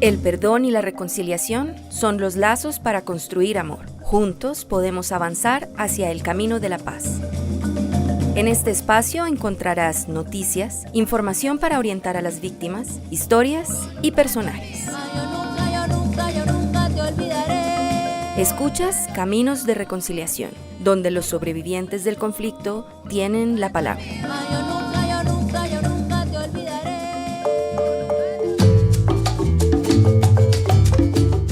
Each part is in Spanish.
El perdón y la reconciliación son los lazos para construir amor. Juntos podemos avanzar hacia el camino de la paz. En este espacio encontrarás noticias, información para orientar a las víctimas, historias y personajes. Yo nunca te olvidaré. Escuchas Caminos de Reconciliación, donde los sobrevivientes del conflicto tienen la palabra. Yo nunca te olvidaré.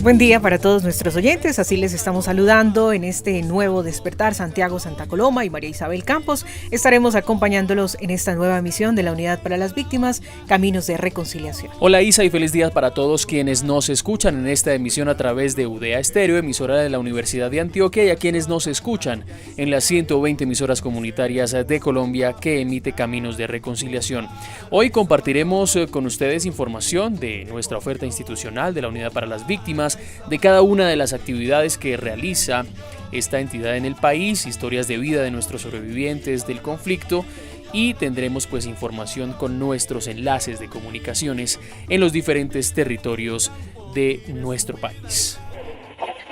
Buen día para todos nuestros oyentes, así les estamos saludando en este nuevo despertar. Santiago Santa Coloma y María Isabel Campos estaremos acompañándolos en esta nueva emisión de la Unidad para las Víctimas, Caminos de Reconciliación. Hola Isa y feliz día para todos quienes nos escuchan en esta emisión a través de UDEA Estéreo, emisora de la Universidad de Antioquia, y a quienes nos escuchan en las 120 emisoras comunitarias de Colombia que emite Caminos de Reconciliación. Hoy compartiremos con ustedes información de nuestra oferta institucional de la Unidad para las Víctimas, de cada una de las actividades que realiza esta entidad en el país, historias de vida de nuestros sobrevivientes del conflicto, y tendremos pues información con nuestros enlaces de comunicaciones en los diferentes territorios de nuestro país.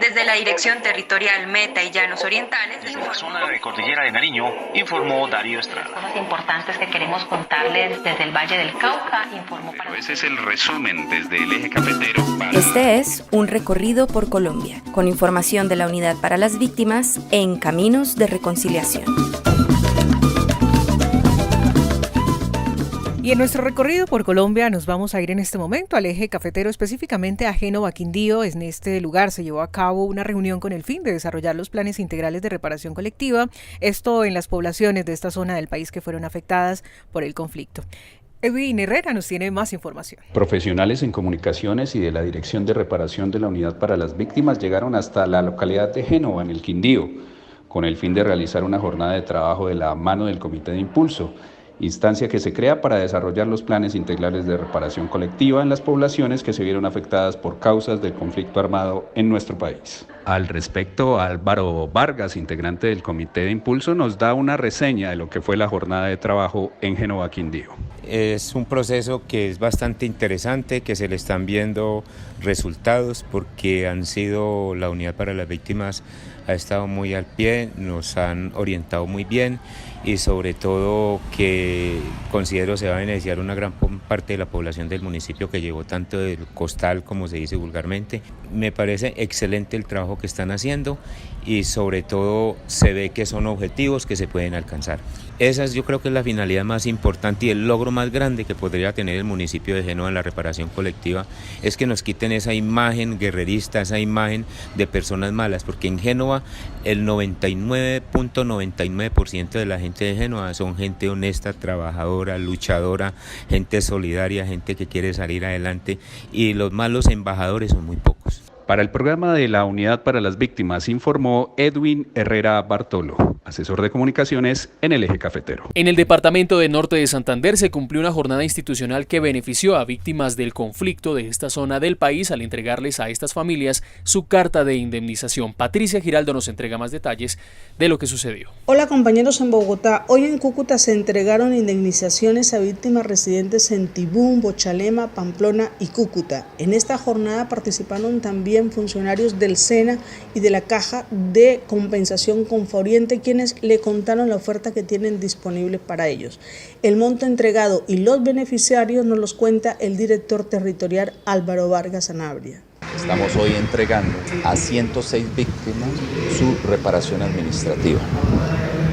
Desde la Dirección Territorial Meta y Llanos Orientales, desde la zona de Cordillera de Nariño, informó Darío Estrada. Cosas importantes que queremos contarles desde el Valle del Cauca, informó para... Ese es el resumen desde el eje cafetero. Este es un recorrido por Colombia, con información de la Unidad para las Víctimas en Caminos de Reconciliación. Y en nuestro recorrido por Colombia nos vamos a ir en este momento al eje cafetero, específicamente a Génova, Quindío. En este lugar se llevó a cabo una reunión con el fin de desarrollar los planes integrales de reparación colectiva, esto en las poblaciones de esta zona del país que fueron afectadas por el conflicto. Edwin Herrera nos tiene más información. Profesionales en comunicaciones y de la Dirección de Reparación de la Unidad para las Víctimas llegaron hasta la localidad de Génova, en el Quindío, con el fin de realizar una jornada de trabajo de la mano del Comité de Impulso, instancia que se crea para desarrollar los planes integrales de reparación colectiva en las poblaciones que se vieron afectadas por causas del conflicto armado en nuestro país. Al respecto, Álvaro Vargas, integrante del Comité de Impulso, nos da una reseña de lo que fue la jornada de trabajo en Génova, Quindío. Es un proceso que es bastante interesante, que se le están viendo resultados porque han sido, la Unidad para las Víctimas ha estado muy al pie, nos han orientado muy bien y sobre todo que considero se va a beneficiar una gran parte de la población del municipio que llegó tanto del costal como se dice vulgarmente. Me parece excelente el trabajo que están haciendo y sobre todo se ve que son objetivos que se pueden alcanzar. Esa yo creo que es la finalidad más importante y el logro más grande que podría tener el municipio de Génova en la reparación colectiva, es que nos quiten esa imagen guerrerista, esa imagen de personas malas, porque en Génova el 99.99% de la gente de Génova son gente honesta, trabajadora, luchadora, gente solidaria, gente que quiere salir adelante, y los malos embajadores son muy pocos. Para el programa de la Unidad para las Víctimas informó Edwin Herrera Bartolo, asesor de comunicaciones en el eje cafetero. En el departamento de Norte de Santander se cumplió una jornada institucional que benefició a víctimas del conflicto de esta zona del país al entregarles a estas familias su carta de indemnización. Patricia Giraldo nos entrega más detalles de lo que sucedió. Hola compañeros en Bogotá, hoy en Cúcuta se entregaron indemnizaciones a víctimas residentes en Tibú, Bochalema, Pamplona y Cúcuta. En esta jornada participaron también funcionarios del SENA y de la Caja de Compensación Conforiente, quienes le contaron la oferta que tienen disponible para ellos. El monto entregado y los beneficiarios nos los cuenta el director territorial Álvaro Vargas Sanabria. Estamos hoy entregando a 106 víctimas su reparación administrativa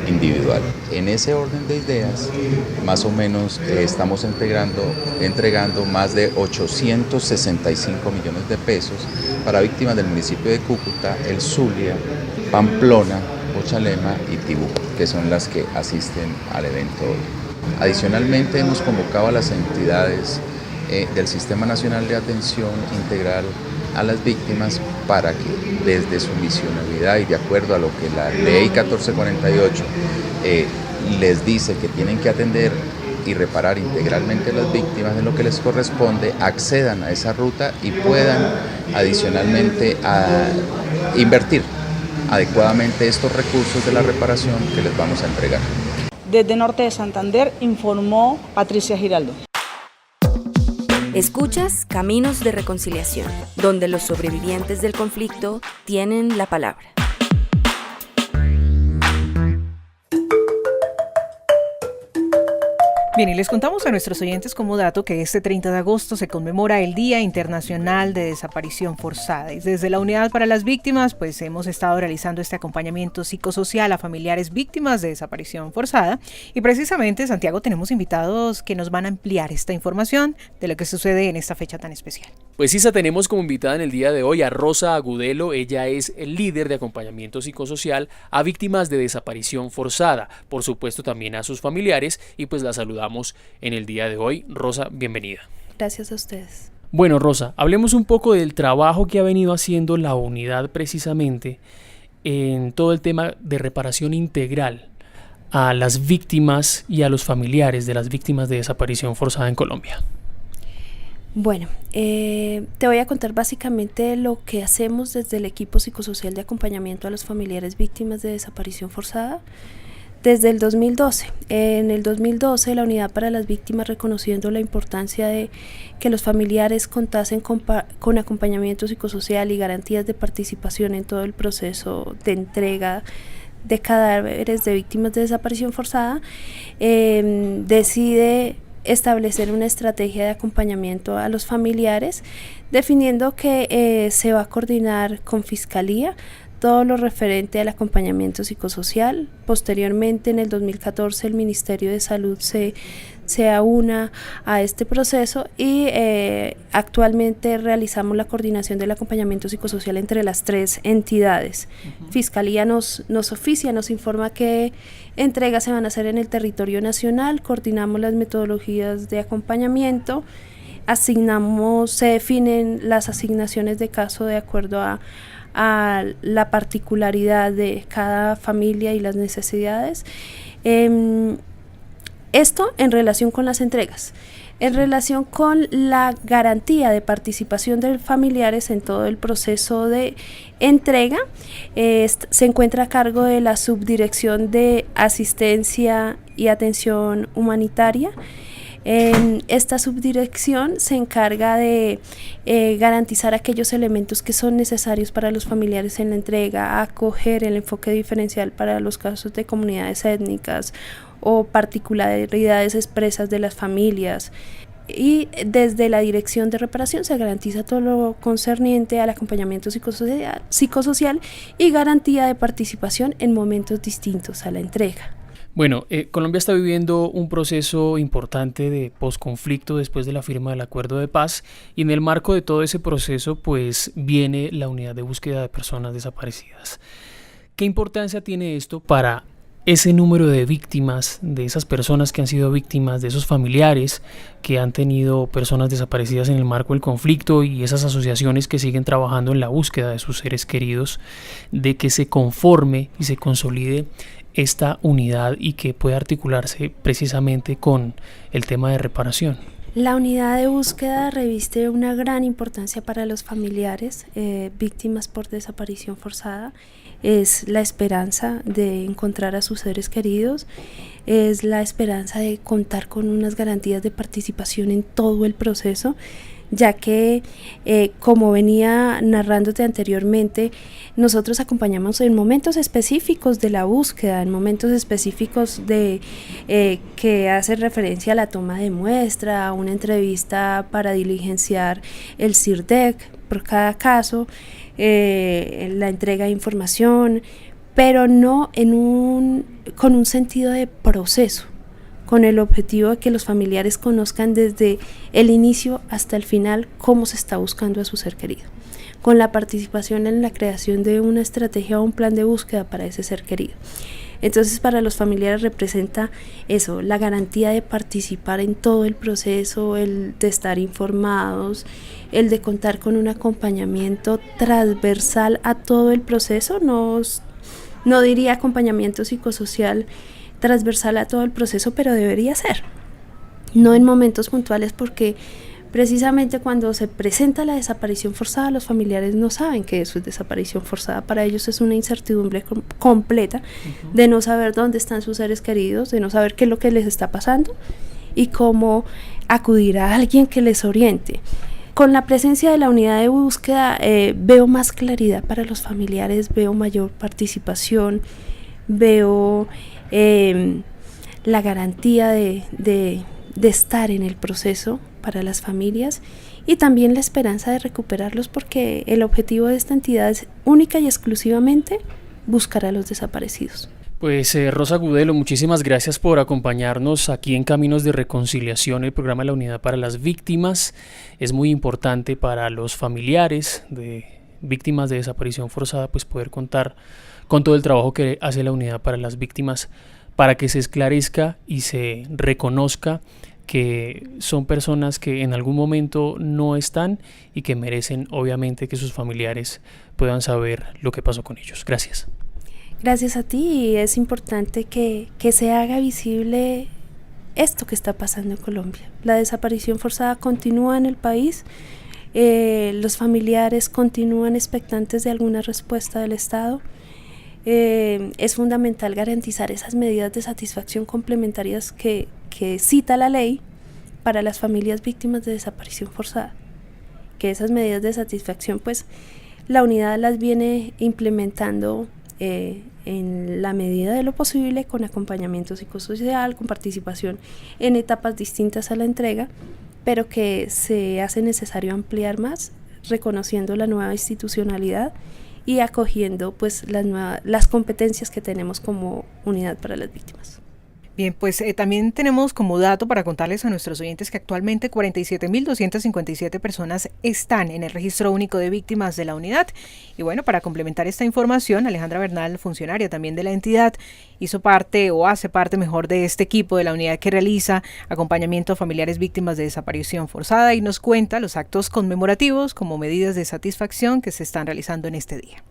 individual. En ese orden de ideas, más o menos estamos entregando más de 865 millones de pesos para víctimas del municipio de Cúcuta, El Zulia, Pamplona, Bochalema y Tibú, que son las que asisten al evento hoy. Adicionalmente, hemos convocado a las entidades del Sistema Nacional de Atención Integral a las víctimas para que desde su misionalidad y de acuerdo a lo que la ley 1448 les dice que tienen que atender y reparar integralmente a las víctimas en lo que les corresponde, accedan a esa ruta y puedan adicionalmente invertir adecuadamente estos recursos de la reparación que les vamos a entregar. Desde Norte de Santander informó Patricia Giraldo. Escuchas Caminos de Reconciliación, donde los sobrevivientes del conflicto tienen la palabra. Bien, y les contamos a nuestros oyentes como dato que este 30 de agosto se conmemora el Día Internacional de Desaparición Forzada. Y desde la Unidad para las Víctimas, pues hemos estado realizando este acompañamiento psicosocial a familiares víctimas de desaparición forzada. Y precisamente, Santiago, tenemos invitados que nos van a ampliar esta información de lo que sucede en esta fecha tan especial. Pues Isa, tenemos como invitada en el día de hoy a Rosa Agudelo. Ella es el líder de acompañamiento psicosocial a víctimas de desaparición forzada. Por supuesto también a sus familiares y pues la saludamos en el día de hoy. Rosa, bienvenida. Gracias a ustedes. Bueno, Rosa, hablemos un poco del trabajo que ha venido haciendo la unidad precisamente en todo el tema de reparación integral a las víctimas y a los familiares de las víctimas de desaparición forzada en Colombia. Bueno, te voy a contar básicamente lo que hacemos desde el equipo psicosocial de acompañamiento a los familiares víctimas de desaparición forzada desde el 2012. En el 2012 la Unidad para las Víctimas, reconociendo la importancia de que los familiares contasen con acompañamiento psicosocial y garantías de participación en todo el proceso de entrega de cadáveres de víctimas de desaparición forzada, decide establecer una estrategia de acompañamiento a los familiares, definiendo que se va a coordinar con Fiscalía todo lo referente al acompañamiento psicosocial. Posteriormente, en el 2014, el Ministerio de Salud se aúna a este proceso y actualmente realizamos la coordinación del acompañamiento psicosocial entre las tres entidades. Fiscalía nos oficia, nos informa qué entregas se van a hacer en el territorio nacional, coordinamos las metodologías de acompañamiento, se definen las asignaciones de caso de acuerdo a la particularidad de cada familia y las necesidades. Esto en relación con las entregas. En relación con la garantía de participación de familiares en todo el proceso de entrega, se encuentra a cargo de la Subdirección de Asistencia y Atención Humanitaria. Esta subdirección se encarga de garantizar aquellos elementos que son necesarios para los familiares en la entrega, acoger el enfoque diferencial para los casos de comunidades étnicas o particularidades expresas de las familias. Y desde la Dirección de Reparación se garantiza todo lo concerniente al acompañamiento psicosocial y garantía de participación en momentos distintos a la entrega. Bueno, Colombia está viviendo un proceso importante de posconflicto después de la firma del acuerdo de paz, y en el marco de todo ese proceso pues viene la unidad de búsqueda de personas desaparecidas. ¿Qué importancia tiene esto para ese número de víctimas, de esas personas que han sido víctimas, de esos familiares que han tenido personas desaparecidas en el marco del conflicto, y esas asociaciones que siguen trabajando en la búsqueda de sus seres queridos, de que se conforme y se consolide esta unidad y que pueda articularse precisamente con el tema de reparación? La unidad de búsqueda reviste una gran importancia para los familiares víctimas por desaparición forzada. Es la esperanza de encontrar a sus seres queridos, es la esperanza de contar con unas garantías de participación en todo el proceso, ya que como venía narrándote anteriormente, nosotros acompañamos en momentos específicos de la búsqueda, en momentos específicos de que hace referencia a la toma de muestra, a una entrevista para diligenciar el CIRDEC por cada caso, la entrega de información, pero no con un sentido de proceso, con el objetivo de que los familiares conozcan desde el inicio hasta el final cómo se está buscando a su ser querido, con la participación en la creación de una estrategia o un plan de búsqueda para ese ser querido. Entonces, para los familiares representa eso, la garantía de participar en todo el proceso, el de estar informados, el de contar con un acompañamiento transversal a todo el proceso. No diría acompañamiento psicosocial transversal a todo el proceso, pero debería ser, no en momentos puntuales, porque precisamente cuando se presenta la desaparición forzada, los familiares no saben que eso es desaparición forzada. Para ellos es una incertidumbre completa de no saber dónde están sus seres queridos, de no saber qué es lo que les está pasando y cómo acudir a alguien que les oriente. Con la presencia de la unidad de búsqueda veo más claridad para los familiares, veo mayor participación, veo la garantía de estar en el proceso para las familias y también la esperanza de recuperarlos, porque el objetivo de esta entidad es única y exclusivamente buscar a los desaparecidos. Pues Rosa Gudelo, muchísimas gracias por acompañarnos aquí en Caminos de Reconciliación, el programa de la Unidad para las Víctimas. Es muy importante para los familiares de víctimas de desaparición forzada pues poder contar con todo el trabajo que hace la Unidad para las Víctimas para que se esclarezca y se reconozca que son personas que en algún momento no están y que merecen obviamente que sus familiares puedan saber lo que pasó con ellos. Gracias. Gracias a ti, y es importante que se haga visible esto que está pasando en Colombia. La desaparición forzada continúa en el país, los familiares continúan expectantes de alguna respuesta del Estado. Es fundamental garantizar esas medidas de satisfacción complementarias que cita la ley para las familias víctimas de desaparición forzada. Que esas medidas de satisfacción, pues, la unidad las viene implementando en la medida de lo posible, con acompañamiento psicosocial, con participación en etapas distintas a la entrega, pero que se hace necesario ampliar más, reconociendo la nueva institucionalidad y acogiendo pues las competencias que tenemos como unidad para las víctimas. Bien, pues también tenemos como dato para contarles a nuestros oyentes que actualmente 47.257 personas están en el registro único de víctimas de la unidad. Y bueno, para complementar esta información, Alejandra Bernal, funcionaria también de la entidad, hace parte mejor de este equipo de la unidad que realiza acompañamiento a familiares víctimas de desaparición forzada, y nos cuenta los actos conmemorativos como medidas de satisfacción que se están realizando en este día.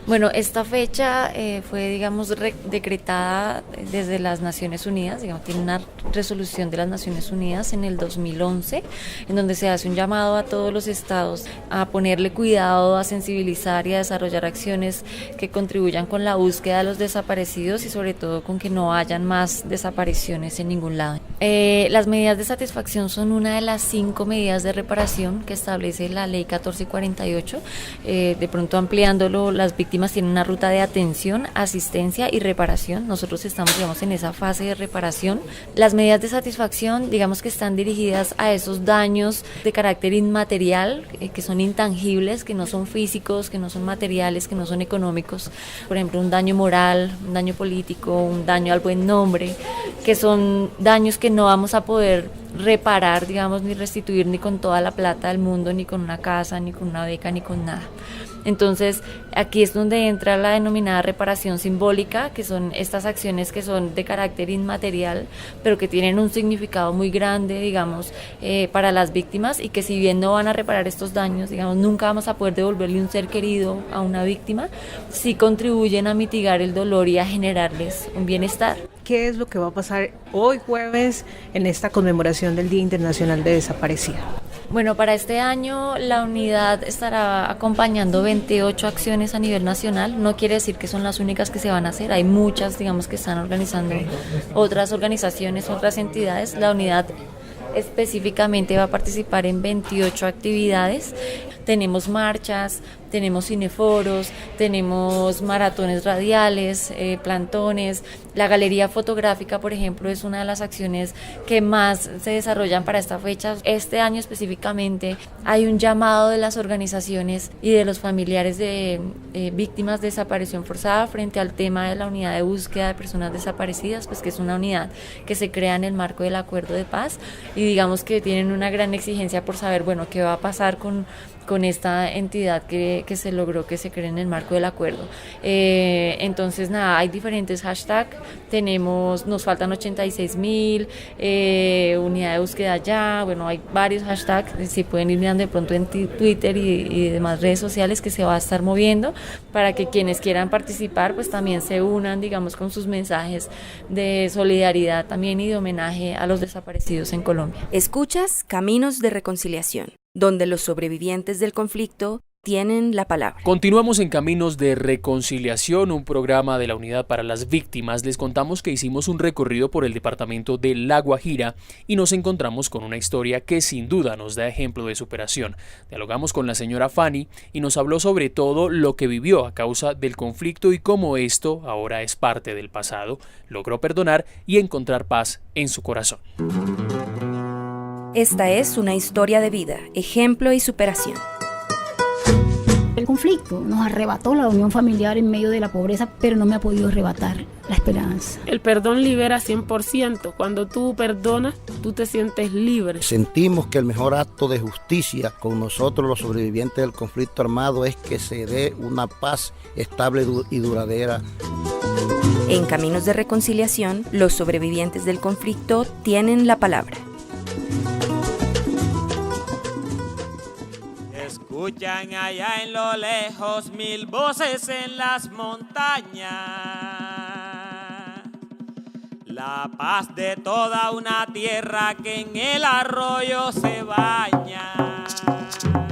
Bueno, esta fecha fue, digamos, decretada desde las Naciones Unidas, digamos, tiene una resolución de las Naciones Unidas en el 2011, en donde se hace un llamado a todos los estados a ponerle cuidado, a sensibilizar y a desarrollar acciones que contribuyan con la búsqueda de los desaparecidos y sobre todo con que no hayan más desapariciones en ningún lado. Las medidas de satisfacción son una de las 5 medidas de reparación que establece la Ley 1448, de pronto ampliándolo, las víctimas tienen una ruta de atención, asistencia y reparación. Nosotros estamos, digamos, en esa fase de reparación. Las medidas de satisfacción, digamos, que están dirigidas a esos daños de carácter inmaterial, que son intangibles, que no son físicos, que no son materiales, que no son económicos. Por ejemplo, un daño moral, un daño político, un daño al buen nombre, que son daños que no vamos a poder reparar, digamos, ni restituir ni con toda la plata del mundo, ni con una casa, ni con una beca, ni con nada. Entonces, aquí es donde entra la denominada reparación simbólica, que son estas acciones que son de carácter inmaterial, pero que tienen un significado muy grande, digamos, para las víctimas, y que si bien no van a reparar estos daños, digamos, nunca vamos a poder devolverle un ser querido a una víctima, sí contribuyen a mitigar el dolor y a generarles un bienestar. ¿Qué es lo que va a pasar hoy jueves en esta conmemoración del Día Internacional de Desaparecida? Bueno, para este año la unidad estará acompañando 28 acciones a nivel nacional. No quiere decir que son las únicas que se van a hacer. Hay muchas, digamos, que están organizando otras organizaciones, otras entidades. La unidad específicamente va a participar en 28 actividades. Tenemos marchas, tenemos cineforos, tenemos maratones radiales, plantones. La galería fotográfica, por ejemplo, es una de las acciones que más se desarrollan para esta fecha. Este año específicamente hay un llamado de las organizaciones y de los familiares de víctimas de desaparición forzada frente al tema de la unidad de búsqueda de personas desaparecidas, pues que es una unidad que se crea en el marco del acuerdo de paz, y digamos que tienen una gran exigencia por saber, bueno, qué va a pasar con esta entidad que se logró que se cree en el marco del acuerdo. Entonces, nada, hay diferentes hashtags. Nos faltan 86.000, unidad de búsqueda ya. Bueno, hay varios hashtags. Si pueden ir mirando de pronto en Twitter y demás redes sociales, que se va a estar moviendo para que quienes quieran participar pues también se unan, digamos, con sus mensajes de solidaridad también y de homenaje a los desaparecidos en Colombia. Escuchas Caminos de Reconciliación, donde los sobrevivientes del conflicto tienen la palabra. Continuamos en Caminos de Reconciliación, un programa de la Unidad para las Víctimas. Les contamos que hicimos un recorrido por el departamento de La Guajira y nos encontramos con una historia que sin duda nos da ejemplo de superación. Dialogamos con la señora Fanny y nos habló sobre todo lo que vivió a causa del conflicto y cómo esto ahora es parte del pasado. Logró perdonar y encontrar paz en su corazón. Esta es una historia de vida, ejemplo y superación. El conflicto nos arrebató la unión familiar en medio de la pobreza, pero no me ha podido arrebatar la esperanza. El perdón libera 100%. Cuando tú perdonas, tú te sientes libre. Sentimos que el mejor acto de justicia con nosotros, los sobrevivientes del conflicto armado, es que se dé una paz estable y duradera. En Caminos de Reconciliación, los sobrevivientes del conflicto tienen la palabra. Escuchan allá en lo lejos 1000 voces en las montañas, la paz de toda una tierra que en el arroyo se baña.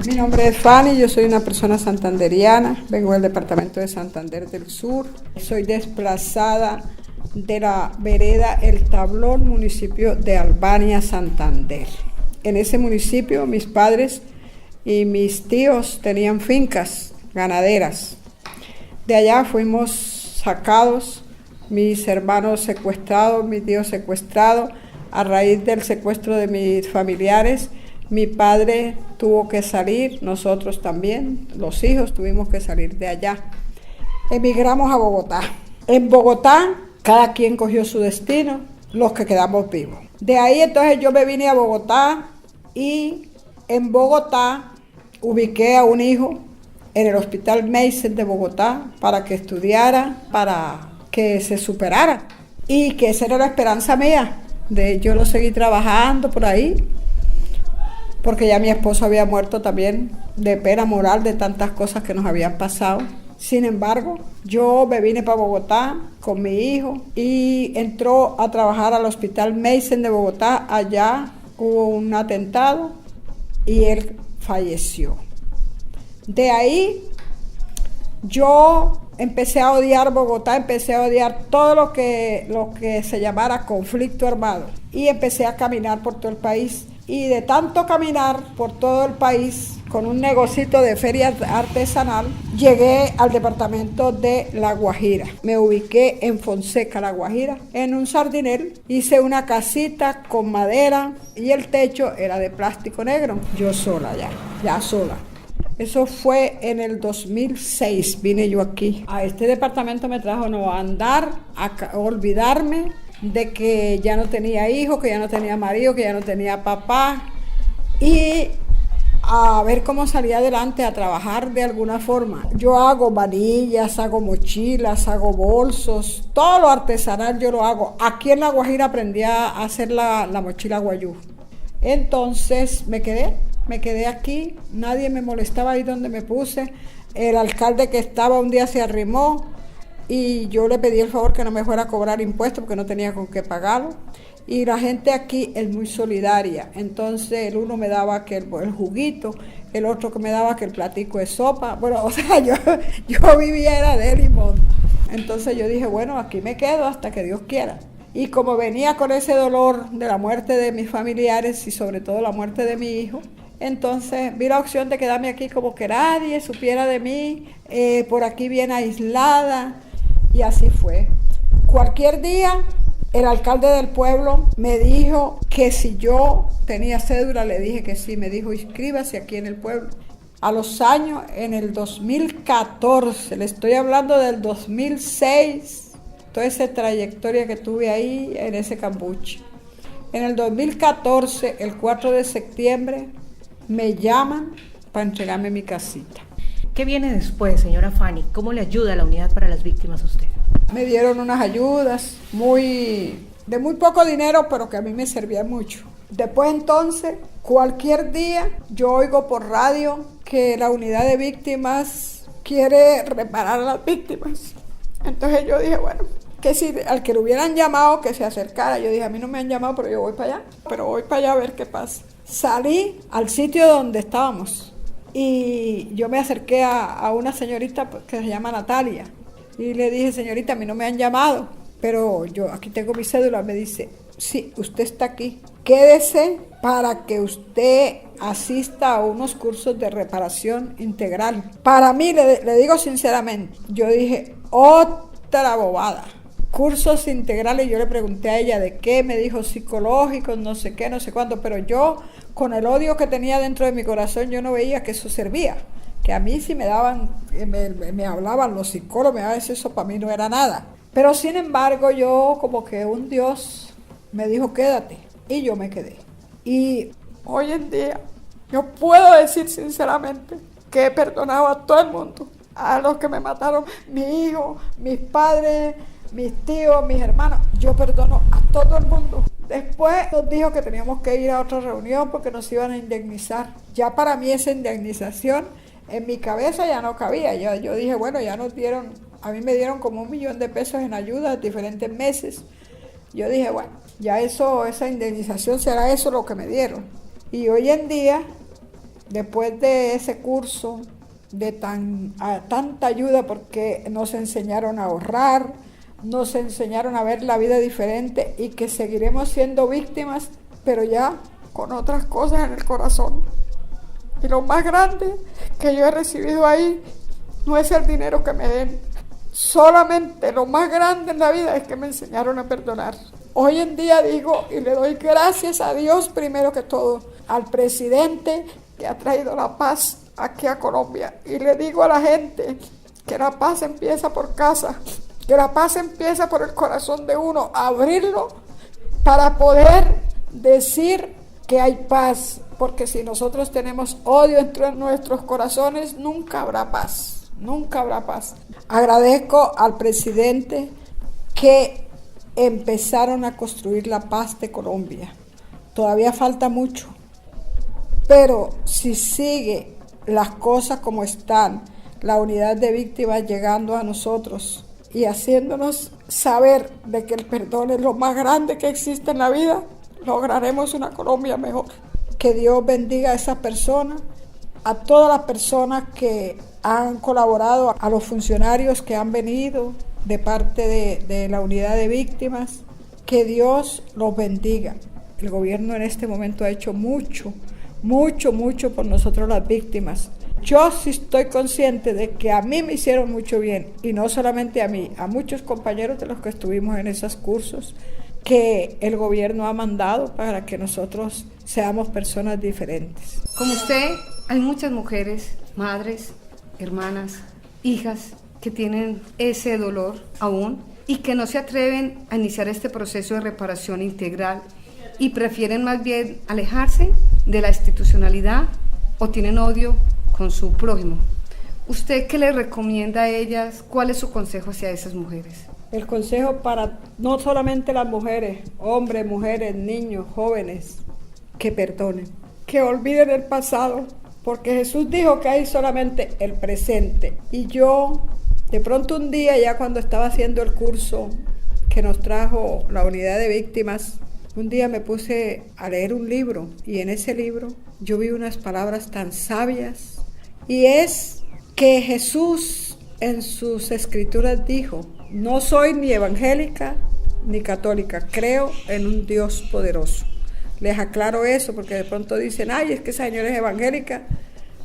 Mi nombre es Fanny, yo soy una persona santanderiana, vengo del departamento de Santander del Sur, soy desplazada de la vereda El Tablón, municipio de Albania, Santander. En ese municipio mis padres y mis tíos tenían fincas ganaderas. De allá fuimos sacados, mis hermanos secuestrados, mis tíos secuestrados. A raíz del secuestro de mis familiares, mi padre tuvo que salir, nosotros también, los hijos tuvimos que salir de allá. Emigramos a Bogotá. En Bogotá, cada quien cogió su destino, los que quedamos vivos. De ahí entonces yo me vine a Bogotá y en Bogotá ubiqué a un hijo en el Hospital Meisen de Bogotá para que estudiara, para que se superara. Y que esa era la esperanza mía. Yo lo seguí trabajando por ahí, porque ya mi esposo había muerto también de pena moral de tantas cosas que nos habían pasado. Sin embargo, yo me vine para Bogotá con mi hijo y entró a trabajar al Hospital Meisen de Bogotá. Allá hubo un atentado y él falleció. De ahí yo empecé a odiar Bogotá, empecé a odiar todo lo que se llamara conflicto armado y empecé a caminar por todo el país. Y de tanto caminar por todo el país con un negocito de feria artesanal, llegué al departamento de La Guajira. Me ubiqué en Fonseca, La Guajira, en un sardinel. Hice una casita con madera y el techo era de plástico negro. Yo sola ya sola. Eso fue en el 2006, vine yo aquí. A este departamento me trajo no a andar, a olvidarme de que ya no tenía hijos, que ya no tenía marido, que ya no tenía papá, y a ver cómo salía adelante, a trabajar de alguna forma. Yo hago manillas, hago mochilas, hago bolsos, todo lo artesanal yo lo hago. Aquí en La Guajira aprendí a hacer la mochila guayú. Entonces me quedé aquí, nadie me molestaba ahí donde me puse. El alcalde que estaba un día se arrimó y yo le pedí el favor que no me fuera a cobrar impuestos porque no tenía con qué pagarlo. Y la gente aquí es muy solidaria. Entonces el uno me daba que el juguito, el otro que me daba que el platico de sopa. Bueno, o sea, yo vivía era de limón. Entonces yo dije, bueno, aquí me quedo hasta que Dios quiera. Y como venía con ese dolor de la muerte de mis familiares y sobre todo la muerte de mi hijo, entonces vi la opción de quedarme aquí como que nadie supiera de mí, por aquí bien aislada. Y así fue. Cualquier día, el alcalde del pueblo me dijo que si yo tenía cédula, le dije que sí. Me dijo, inscríbase aquí en el pueblo. A los años, en el 2014, le estoy hablando del 2006, toda esa trayectoria que tuve ahí en ese cambuche. En el 2014, el 4 de septiembre, me llaman para entregarme mi casita. ¿Qué viene después, señora Fanny? ¿Cómo le ayuda la Unidad para las Víctimas a usted? Me dieron unas ayudas de muy poco dinero, pero que a mí me servían mucho. Después entonces, cualquier día, yo oigo por radio que la Unidad de Víctimas quiere reparar a las víctimas. Entonces yo dije, bueno, que si al que lo hubieran llamado, que se acercara. Yo dije, a mí no me han llamado, pero yo voy para allá. Pero voy para allá a ver qué pasa. Salí al sitio donde estábamos. Y yo me acerqué a una señorita que se llama Natalia y le dije, señorita, a mí no me han llamado, pero yo aquí tengo mi cédula. Me dice, sí, usted está aquí, quédese para que usted asista a unos cursos de reparación integral. Para mí, le digo sinceramente, yo dije, otra bobada. Cursos integrales, yo le pregunté a ella de qué, me dijo psicológicos, no sé qué, no sé cuánto, pero yo, con el odio que tenía dentro de mi corazón, yo no veía que eso servía. Que a mí sí me daban, me hablaban los psicólogos, a veces eso para mí no era nada. Pero sin embargo, yo como que un Dios me dijo, quédate, y yo me quedé. Y hoy en día, yo puedo decir sinceramente que he perdonado a todo el mundo, a los que me mataron, mi hijo, mis padres, mis tíos, mis hermanos, yo perdono a todo el mundo. Después nos dijo que teníamos que ir a otra reunión porque nos iban a indemnizar. Ya para mí esa indemnización en mi cabeza ya no cabía. Yo dije, bueno, ya nos dieron, a mí me dieron como $1 millón en ayuda diferentes meses. Yo dije, bueno, ya esa indemnización será eso lo que me dieron. Y hoy en día, después de ese curso, de tanta ayuda, porque nos enseñaron a ahorrar, nos enseñaron a ver la vida diferente y que seguiremos siendo víctimas, pero ya con otras cosas en el corazón. Y lo más grande que yo he recibido ahí no es el dinero que me den. Solamente lo más grande en la vida es que me enseñaron a perdonar. Hoy en día digo y le doy gracias a Dios primero que todo, al presidente que ha traído la paz aquí a Colombia. Y le digo a la gente que la paz empieza por casa, que la paz empieza por el corazón de uno, abrirlo para poder decir que hay paz, porque si nosotros tenemos odio entre nuestros corazones, nunca habrá paz, nunca habrá paz. Agradezco al presidente que empezaron a construir la paz de Colombia. Todavía falta mucho, pero si sigue las cosas como están, la unidad de víctimas llegando a nosotros y haciéndonos saber de que el perdón es lo más grande que existe en la vida, lograremos una Colombia mejor. Que Dios bendiga a esas personas, a todas las personas que han colaborado, a los funcionarios que han venido de parte de la unidad de víctimas. Que Dios los bendiga. El gobierno en este momento ha hecho mucho por nosotros las víctimas. Yo sí estoy consciente de que a mí me hicieron mucho bien, y no solamente a mí, a muchos compañeros de los que estuvimos en esos cursos que el gobierno ha mandado para que nosotros seamos personas diferentes. Como usted, hay muchas mujeres, madres, hermanas, hijas que tienen ese dolor aún y que no se atreven a iniciar este proceso de reparación integral y prefieren más bien alejarse de la institucionalidad o tienen odio con su prójimo. ¿Usted qué le recomienda a ellas? ¿Cuál es su consejo hacia esas mujeres? El consejo para no solamente las mujeres, hombres, mujeres, niños, jóvenes, que perdonen, que olviden el pasado, porque Jesús dijo que hay solamente el presente. Y yo, de pronto un día, ya cuando estaba haciendo el curso que nos trajo la unidad de víctimas, un día me puse a leer un libro y en ese libro yo vi unas palabras tan sabias, y es que Jesús en sus escrituras dijo: no soy ni evangélica ni católica, creo en un Dios poderoso. Les aclaro eso porque de pronto dicen, ay, es que esa señora es evangélica,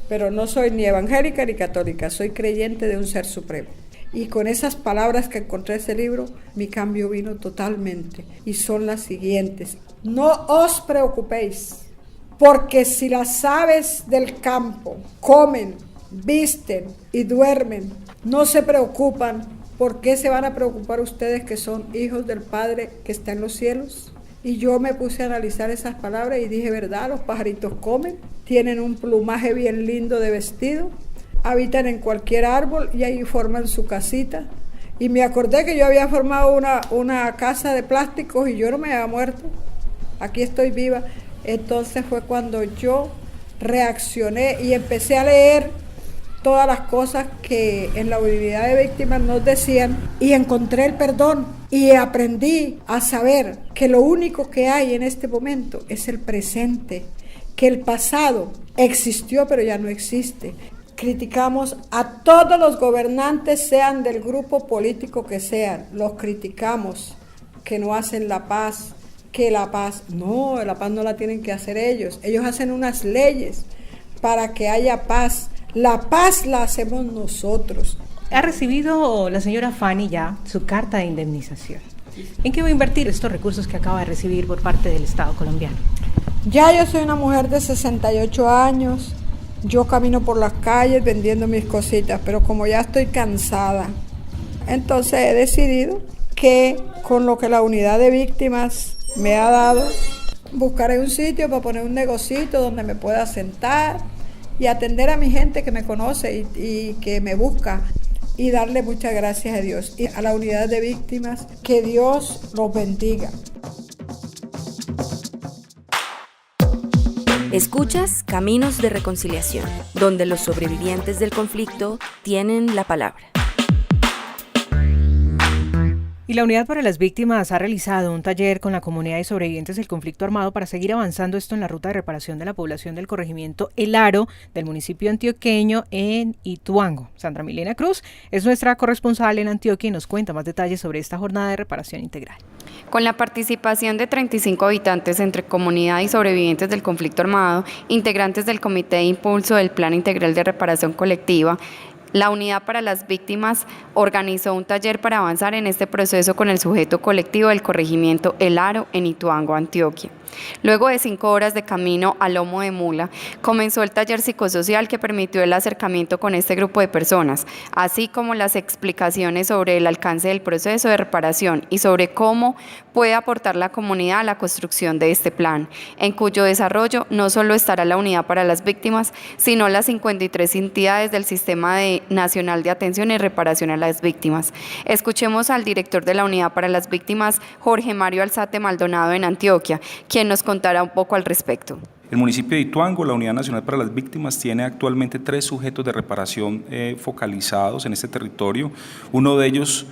pero no soy ni evangélica ni católica, soy creyente de un ser supremo. Y con esas palabras que encontré en ese libro, mi cambio vino totalmente, y son las siguientes: no os preocupéis, porque si las aves del campo comen, visten y duermen, no se preocupan, ¿por qué se van a preocupar ustedes que son hijos del Padre que está en los cielos? Y yo me puse a analizar esas palabras y dije, ¿verdad? Los pajaritos comen, tienen un plumaje bien lindo de vestido, habitan en cualquier árbol y ahí forman su casita. Y me acordé que yo había formado una casa de plásticos y yo no me había muerto, aquí estoy viva. Entonces fue cuando yo reaccioné y empecé a leer todas las cosas que en la unidad de víctimas nos decían, y encontré el perdón y aprendí a saber que lo único que hay en este momento es el presente, que el pasado existió pero ya no existe. Criticamos a todos los gobernantes, sean del grupo político que sean, los criticamos, que no hacen la paz, que la paz no la tienen que hacer ellos hacen unas leyes para que haya paz, la paz la hacemos nosotros. Ha recibido la señora Fanny ya su carta de indemnización. ¿En qué va a invertir estos recursos que acaba de recibir por parte del Estado colombiano? Ya yo soy una mujer de 68 años, yo camino por las calles vendiendo mis cositas, pero como ya estoy cansada, entonces he decidido que con lo que la unidad de víctimas me ha dado, buscaré un sitio para poner un negocito donde me pueda sentar y atender a mi gente que me conoce y que me busca, y darle muchas gracias a Dios y a la unidad de víctimas, que Dios los bendiga. Escuchas Caminos de Reconciliación, donde los sobrevivientes del conflicto tienen la palabra. Y la Unidad para las Víctimas ha realizado un taller con la comunidad de sobrevivientes del conflicto armado para seguir avanzando esto en la ruta de reparación de la población del corregimiento El Aro del municipio antioqueño en Ituango. Sandra Milena Cruz es nuestra corresponsal en Antioquia y nos cuenta más detalles sobre esta jornada de reparación integral. Con la participación de 35 habitantes entre comunidad y sobrevivientes del conflicto armado, integrantes del Comité de Impulso del Plan Integral de Reparación Colectiva, la Unidad para las Víctimas organizó un taller para avanzar en este proceso con el sujeto colectivo del corregimiento El Aro en Ituango, Antioquia. Luego de 5 horas de camino a lomo de mula, comenzó el taller psicosocial que permitió el acercamiento con este grupo de personas, así como las explicaciones sobre el alcance del proceso de reparación y sobre cómo puede aportar la comunidad a la construcción de este plan, en cuyo desarrollo no solo estará la Unidad para las Víctimas, sino las 53 entidades del Sistema Nacional de Atención y Reparación a las Víctimas. Escuchemos al director de la Unidad para las Víctimas, Jorge Mario Alzate Maldonado, en Antioquia, quien nos contará un poco al respecto. El municipio de Ituango, la Unidad Nacional para las Víctimas, tiene actualmente 3 sujetos de reparación focalizados en este territorio. Uno de ellos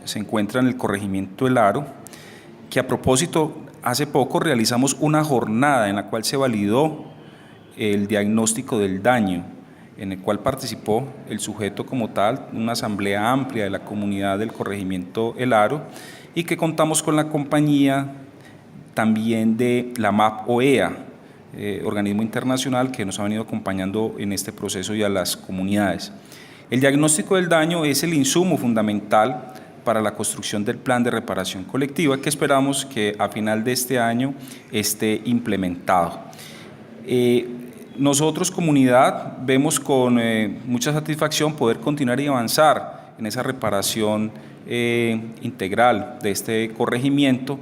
se encuentra en el corregimiento El Aro, que a propósito, hace poco realizamos una jornada en la cual se validó el diagnóstico del daño, en el cual participó el sujeto como tal, una asamblea amplia de la comunidad del corregimiento El Aro, y que contamos con la compañía también de la MAP OEA, organismo internacional que nos ha venido acompañando en este proceso y a las comunidades. El diagnóstico del daño es el insumo fundamental para la construcción del plan de reparación colectiva, que esperamos que a final de este año esté implementado. Nosotros, comunidad, vemos con mucha satisfacción poder continuar y avanzar en esa reparación integral de este corregimiento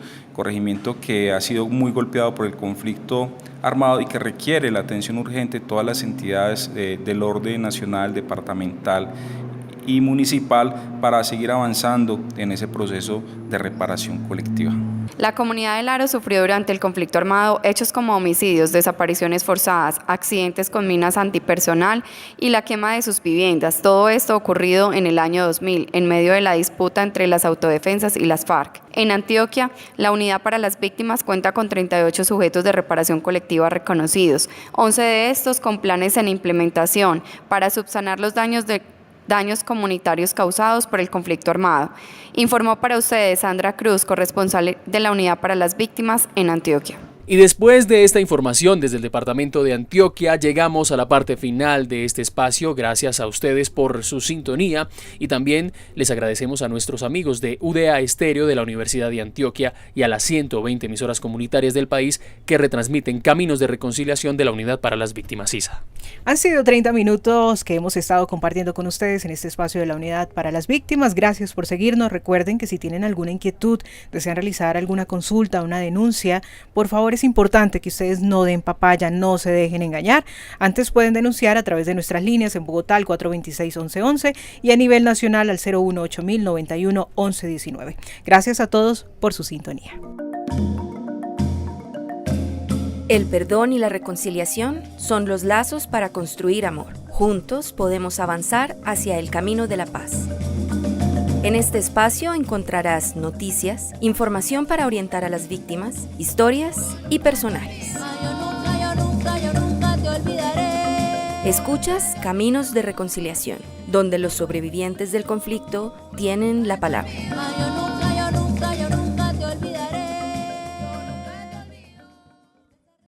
que ha sido muy golpeado por el conflicto armado y que requiere la atención urgente de todas las entidades del orden nacional, departamental y municipal para seguir avanzando en ese proceso de reparación colectiva. La comunidad del Aro sufrió durante el conflicto armado hechos como homicidios, desapariciones forzadas, accidentes con minas antipersonal y la quema de sus viviendas. Todo esto ocurrido en el año 2000, en medio de la disputa entre las autodefensas y las FARC. En Antioquia, la Unidad para las Víctimas cuenta con 38 sujetos de reparación colectiva reconocidos, 11 de estos con planes en implementación para subsanar los daños comunitarios causados por el conflicto armado. Informó para ustedes Sandra Cruz, corresponsal de la Unidad para las Víctimas en Antioquia. Y después de esta información desde el departamento de Antioquia, llegamos a la parte final de este espacio. Gracias a ustedes por su sintonía y también les agradecemos a nuestros amigos de UDEA Estéreo de la Universidad de Antioquia y a las 120 emisoras comunitarias del país que retransmiten Caminos de Reconciliación de la Unidad para las Víctimas ISA. Han sido 30 minutos que hemos estado compartiendo con ustedes en este espacio de la Unidad para las Víctimas. Gracias por seguirnos. Recuerden que si tienen alguna inquietud, desean realizar alguna consulta, una denuncia, por favor, es importante que ustedes no den papaya, no se dejen engañar. Antes pueden denunciar a través de nuestras líneas en Bogotá al 426-1111 y a nivel nacional al 018-091-1119. Gracias a todos por su sintonía. El perdón y la reconciliación son los lazos para construir amor. Juntos podemos avanzar hacia el camino de la paz. En este espacio encontrarás noticias, información para orientar a las víctimas, historias y personajes. Yo nunca Escuchas Caminos de Reconciliación, donde los sobrevivientes del conflicto tienen la palabra.